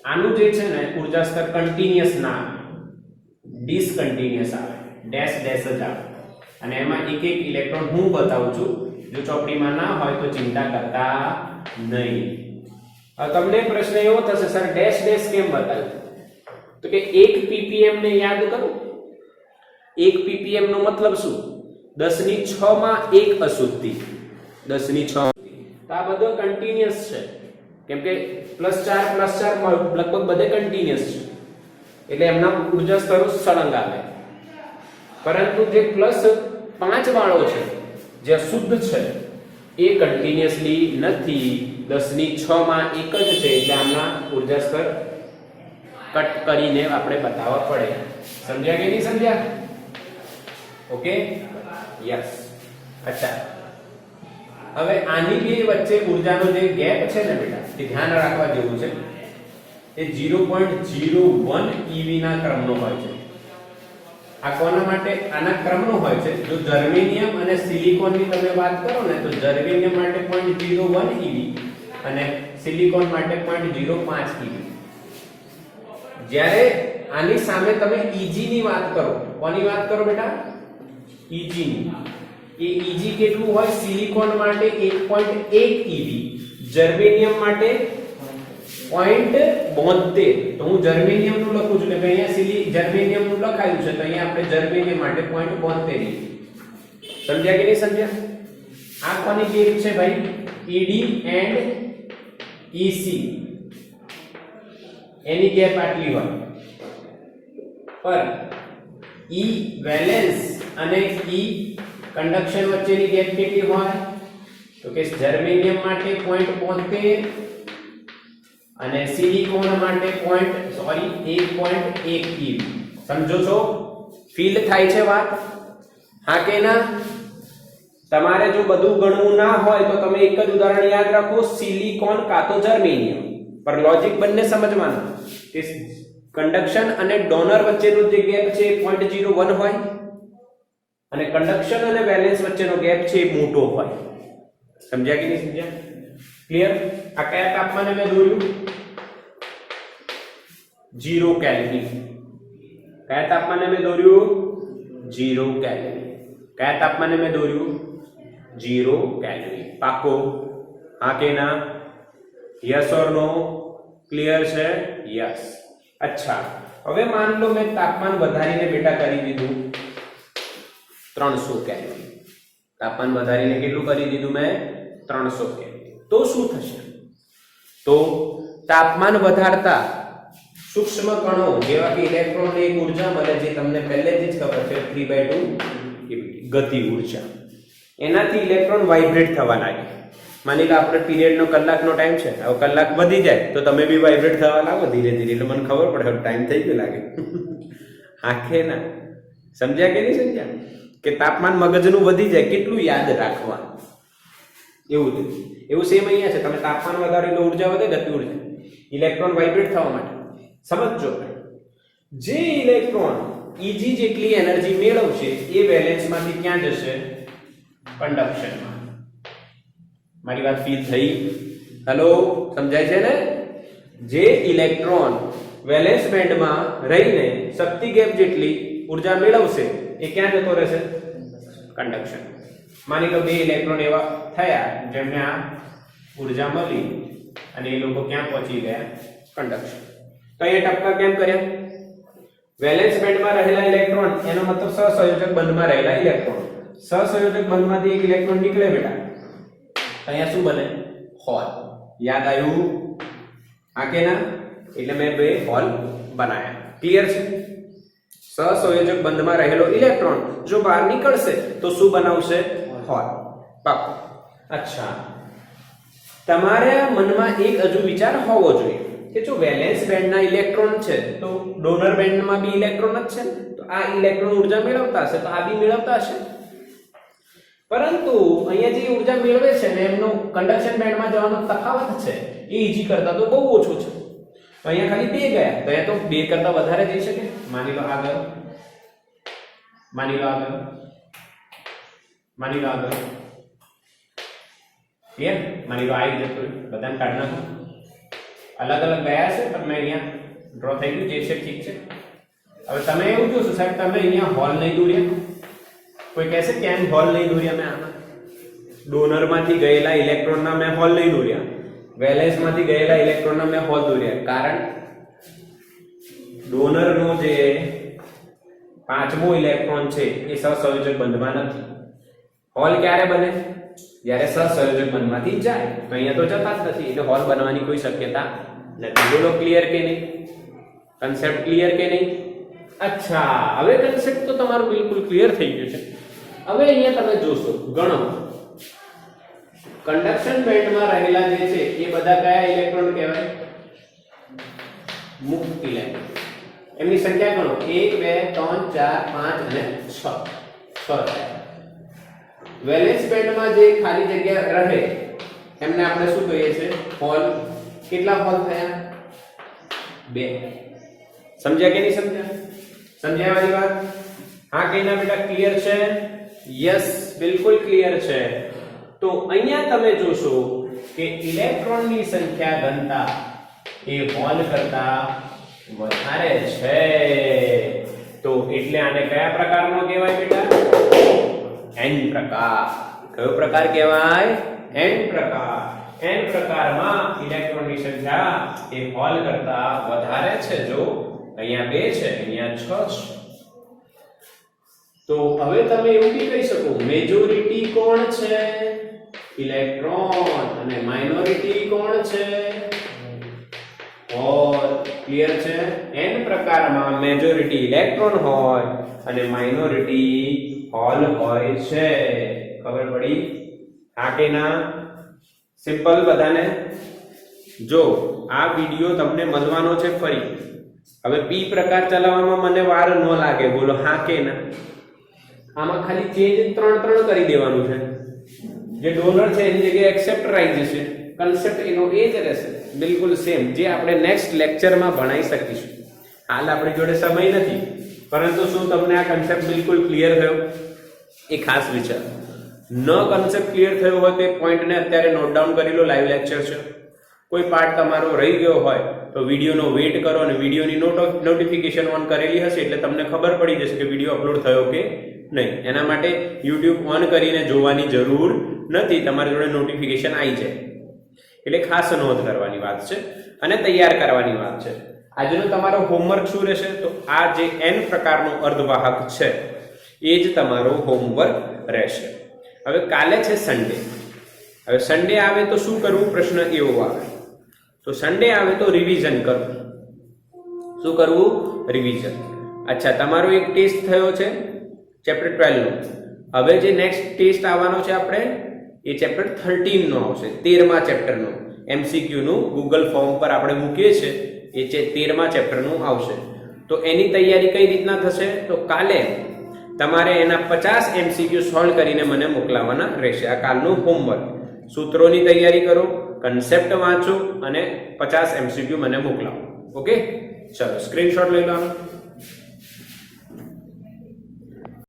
આનું જે છે ને ઉર્જા સ્તર કન્ટિન્યુઅસ ના આવે, ડિસકન્ટિન્યુઅસ આવે, ડેશ ડેશ જ આવે. અને એમાં એક એક ઇલેક્ટ્રોન હું બતાવું છું. જો ચોપડીમાં ના હોય તો ચિંતા કરતા નહીં. તમને પ્રશ્ન એવો થશે, સર ડેશ ડેશ કેમ બતાવ્યું? તો કે 1 ppm ને યાદ કરો. 1 ppm નો મતલબ શું? 10⁶ માં 1 અશુદ્ધિ. 10⁶. તો આ બધો કન્ટિન્યુઅસ છે કેમ કે +4 લગભગ બધે કન્ટિન્યુઅસ છે એટલે એમના ઉર્જા સ્તરો સળંગ આવે. પરંતુ જે +5 વાળો છે જે અશુદ્ધ છે એ કન્ટિન્યુઅસલી નથી. 10⁶ માં 1 જ છે એટલે આમના ઉર્જા સ્તર કટ કરીને આપણે બતાવવા પડે. સમજ્યા કે નહીં સમજ્યા? Okay, yes. અચ્છા, હવે આની બે વચ્ચે ઉર્જાનો જે ગેપ છે ને બેટા એ ધ્યાન રાખવા જેવું છે. એ 0.01 eV ના ક્રમનો હોય છે. આ કોના માટે? આના ક્રમનો હોય છે. જો જર્મેનિયમ અને સિલિકોન ની તમે વાત કરો ને તો જર્મેનિયમ માટે 0.01 eV અને સિલિકોન માટે 0.05 eV. જ્યારે આની સામે તમે Eg ની વાત કરો, કોની વાત કરો બેટા? Eg ની. એ Eg કેટલું હોય? સિલિકોન માટે 1.1 eV, જર્મેનિયમ માટે 0.72. તો હું જર્મેનિયમ નું લખું છું કે અહીંયા જર્મેનિયમ નું લખાયું છે તો અહીંયા આપણે જર્મેનિયમ માટે 0.72 eV. સમજ્યા કે નહીં સમજ્યા? આ કોની ગેપ છે ભાઈ? Ed and Ec. Any gap આટલી હોય. પર E વેલેન્સ અને E કન્ડક્શન વચ્ચેની ગેપ કેટલી હોય? તો કે જર્મેનિયમ માટે 0.72 અને સિલિકોન માટે 1.1 eV. સમજો છો? ફીલ થાય છે વાત? હા કે ના? તમારે જો બધું ગણવું ના હોય તો તમે એક જ ઉદાહરણ યાદ રાખો, સિલિકોન કાં તો જર્મેનિયમ. પર લોજિક બંને સમજવાનું કે કન્ડક્શન અને ડોનર વચ્ચેનો જે ગેપ છે 0.01 હોય અને કન્ડક્શન અને વેલેન્સ વચ્ચેનો ગેપ છે એ મોટો હોય. સમજ્યા કે નહીં સમજ્યા? ક્લિયર? આ કયા તાપમાને મેં દોર્યું? 0 કેલ્વિન. કયા તાપમાને મેં દોર્યું? 0 કેલ્વિન. કયા તાપમાને મેં દોર્યું? 0 કેલ્વિન. પાકો? હા કે ના? Yes or no? ક્લિયર છે? યસ. અચ્છા, હવે માન લો મેં તાપમાન વધારીને બેટા કરી દીધું 300 કેલ્વિન. તાપમાન વધારીને કેટલું કરી દીધું મેં? 300 કેલ્વિન. તો શું થશે? તો તાપમાન વધારતા સૂક્ષ્મ કણો જેવા કે ઇલેક્ટ્રોનને એક ઊર્જા મળે જે તમને પહેલેથી જ ખબર છે 3/2 ગતિ ઊર્જા. એનાથી ઇલેક્ટ્રોન વાઇબ્રેટ થવા લાગે. માની લો આપણે પીરિયડનો કલાકનો ટાઈમ છે, હવે કલાક વધી જાય તો તમે બી વાઇબ્રેટ થવા લાગો ધીરે ધીરે, એટલે મને ખબર પડે ટાઈમ થઈ ગયો લાગે. આખે ના સમજ્યા કે નહીં સમજ્યા? કે તાપમાન મગજનું વધી જાય કેટલું યાદ રાખવાનું, એવું છે. એવું સેમ અહીંયા છે, તમે તાપમાન વધારો એટલે ઊર્જા વધે, ગતિ ઊર્જા, ઇલેક્ટ્રોન વાઇબ્રેટ થવા માટે. સમજજો, જે ઇલેક્ટ્રોન Eg જેટલી એનર્જી મેળવશે એ વેલેન્સમાંથી ક્યાં જશે? કંડક્શનમાં. મારી વાત ફીલ થઈ? હેલો, સમજાય છે ને? જે ઇલેક્ટ્રોન વેલેન્સ બેન્ડમાં રહીને શક્તિ ગેપ જેટલી ઊર્જા મેળવશે એ ક્યાં જતો રહેશે? કંડક્શન. માની લો બે ઇલેક્ટ્રોન એવા થયા જેમને આ ઊર્જા મળી અને એ લોકો ક્યાં પહોંચી ગયા? કંડક્શન. તો અહીંયા ટપકા કેમ કર્યા? વેલેન્સ બેન્ડમાં રહેલા ઇલેક્ટ્રોન, એનો મતલબ સહસંયોજક બંધમાં રહેલા ઇલેક્ટ્રોન. સહસંયોજક બંધમાંથી એક ઇલેક્ટ્રોન નીકળે બેટા, અહીંયા શું બને? હોલ. યાદ આવ્યું? આ કે ના? એટલે મેં બે હોલ બનાયા. ક્લિયર છે? સહસંયોજક બંધમાં રહેલો ઇલેક્ટ્રોન જો બહાર નીકળશે તો શું બનાવશે? હોલ. પાક્કું. અચ્છા, તમારા મનમાં એક હજુ વિચાર હોવો જોઈએ કે જો વેલેન્સ બેન્ડના ઇલેક્ટ્રોન છે તો ડોનર બેન્ડમાં બી ઇલેક્ટ્રોન જ છે, તો આ ઇલેક્ટ્રોન ઊર્જા મેળવતા હશે તો આ બી મેળવતા હશે. પરંતુ અહીંયા જે ઊર્જા મેળવે છે ને એમનો કંડક્શન બેન્ડમાં જવાનો તફાવત છે એ Eg કરતા તો બહુ ઓછો છે. તો અહીંયા ખાલી 2 ગયા, તો અહીંયા તો 2 કરતા વધારે જઈ શકે. માની લો આગળ, માની લો આગળ, માની લો આગળ. ક્લિયર? માની લો આવી જતો બધાને કાઢ નાખો. અલગ અલગ ગયા છે પણ મેં અહીંયા ડ્રો થઈ ગયું જે છે ઠીક છે. હવે તમે એવું જોશો સાહેબ તમે અહીંયા હોલ નહીં દોર્યા. કોઈ કહેશે કેમ હોલ નહીં દોર્યા? મેં આમાં ડોનરમાંથી ગયેલા ઇલેક્ટ્રોનના મેં હોલ નહીં દોર્યા, વેલેન્સમાંથી ગયેલા ઇલેક્ટ્રોનના મેં હોલ દોર્યા. કારણ ડોનરનો જે 5મો ઇલેક્ટ્રોન છે એ સહસંયોજક બંધમાં નથી. હોલ ક્યારે બને? જ્યારે સહસંયોજક બંધમાંથી જાય. તો અહીંયા તો જતા જ નથી એટલે હોલ બનવાની કોઈ શક્યતા નથી. બોલો ક્લિયર કે નહીં? કન્સેપ્ટ ક્લિયર કે નહીં? અચ્છા, હવે કન્સેપ્ટ તો તમારું બિલકુલ ક્લિયર થઈ ગયું છે. હવે અહીંયા તમે જોશો ગણો કંડક્શન બેન્ડમાં રહેલા જે છે એ બધા કયા ઇલેક્ટ્રોન કહેવાય? મુક્ત ઇલેક્ટ્રોન. એમની સંખ્યા ગણો 1 2 3 4 5 અને 6. 6. વેલેન્સ બેન્ડમાં જે ખાલી જગ્યા રહે એમને આપણે શું કહીએ છીએ? હોલ. કેટલા હોલ થયા? 2. સમજ્યા કે નહીં સમજ્યા? સમજ્યા મારી વાત? હા કે ના બેટા? ક્લિયર છે? યસ, બિલકુલ ક્લિયર છે. તો અહીંયા તમે જોશો કે ઇલેક્ટ્રોનની સંખ્યા ઘનતા એ હોલ કરતા વધારે છે. તો એટલે આને કયા પ્રકારનો કહેવાય બેટા? n પ્રકાર. કયો પ્રકાર કહેવાય? n પ્રકાર. n પ્રકારમાં ઇલેક્ટ્રોનની સંખ્યા એ હોલ કરતા વધારે છે. જો અહીંયા 2 છે, અહીંયા 6 છે. તો હવે તમે એવું બી કહી શકો મેજોરિટી કોણ છે? ઇલેક્ટ્રોન. અને માઇનોરિટી કોણ છે? હોલ. ક્લિયર છે? n પ્રકારમાં મેજોરિટી ઇલેક્ટ્રોન હોય અને માઇનોરિટી હોલ હોય છે. ખબર પડી? હા કે ના? સિમ્પલ બધાને? જો આ વિડિયો તમને મળવાનો છે ફરી. હવે p પ્રકાર ચલાવવામાં મને વાર ન લાગે. બોલો હા કે ના? આમાં ખાલી ચેન્જ 3 કરી દેવાનું છે. જે ડોનર છે એની જગ્યાએ એક્સેપ્ટર આવી જશે. કન્સેપ્ટ એનો એ જ રહેશે, બિલકુલ સેમ, જે આપણે નેક્સ્ટ લેક્ચરમાં ભણાઈ શકીશું. હાલ આપણી જોડે સમય નથી, પરંતુ શું તમને આ કન્સેપ્ટ બિલકુલ ક્લિયર થયો? એ ખાસ વિચાર. ન કન્સેપ્ટ ક્લિયર થયો હોય તો એ પોઈન્ટને અત્યારે નોટ ડાઉન કરી લો, લાઈવ લેક્ચર છે. કોઈ પાર્ટ તમારો રહી ગયો હોય તો વિડીયોનો વેઇટ કરો અને વિડીયોની નોટિફિકેશન ઓન કરેલી હશે એટલે તમને ખબર પડી જશે કે વિડીયો અપલોડ થયો કે નહીં. એના માટે YouTube ઓન કરીને જોવાની જરૂર નથી, તમારી જોડે નોટિફિકેશન આવી જાય. એટલે ખાસ નોંધ કરવાની વાત છે અને તૈયાર કરવાની વાત છે. આજનો તમારો હોમવર્ક શું રહેશે? તો આ જે n પ્રકારનો અર્ધવાહક છે એ જ તમારો હોમવર્ક રહેશે. હવે કાલે છે સન્ડે. હવે સન્ડે આવે તો શું કરવું? પ્રશ્ન એવો આવે. તો સન્ડે આવે તો રિવિઝન કરવું. શું કરવું? રિવિઝન. અચ્છા, તમારો એક ટેસ્ટ થયો છે ચેપ્ટર 12 નો. હવે જે નેક્સ્ટ ટેસ્ટ આવવાનો છે આપણે એ ચેપ્ટર 13 નો આવશે, 13મા ચેપ્ટરનો. MCQ નું ગૂગલ ફોર્મ પર આપણે મૂકીએ છીએ, એ 13મા ચેપ્ટરનું આવશે. તો એની તૈયારી કઈ રીતના થશે? તો કાલે તમારે એના 50 MCQ સોલ્વ કરીને મને મોકલાવવાના રહેશે. આ કાલનું હોમવર્ક. સૂત્રોની તૈયારી કરો, કન્સેપ્ટ વાંચો અને 50 MCQ મને મોકલાવો. ઓકે, ચલો સ્ક્રીનશોટ લઈ લો.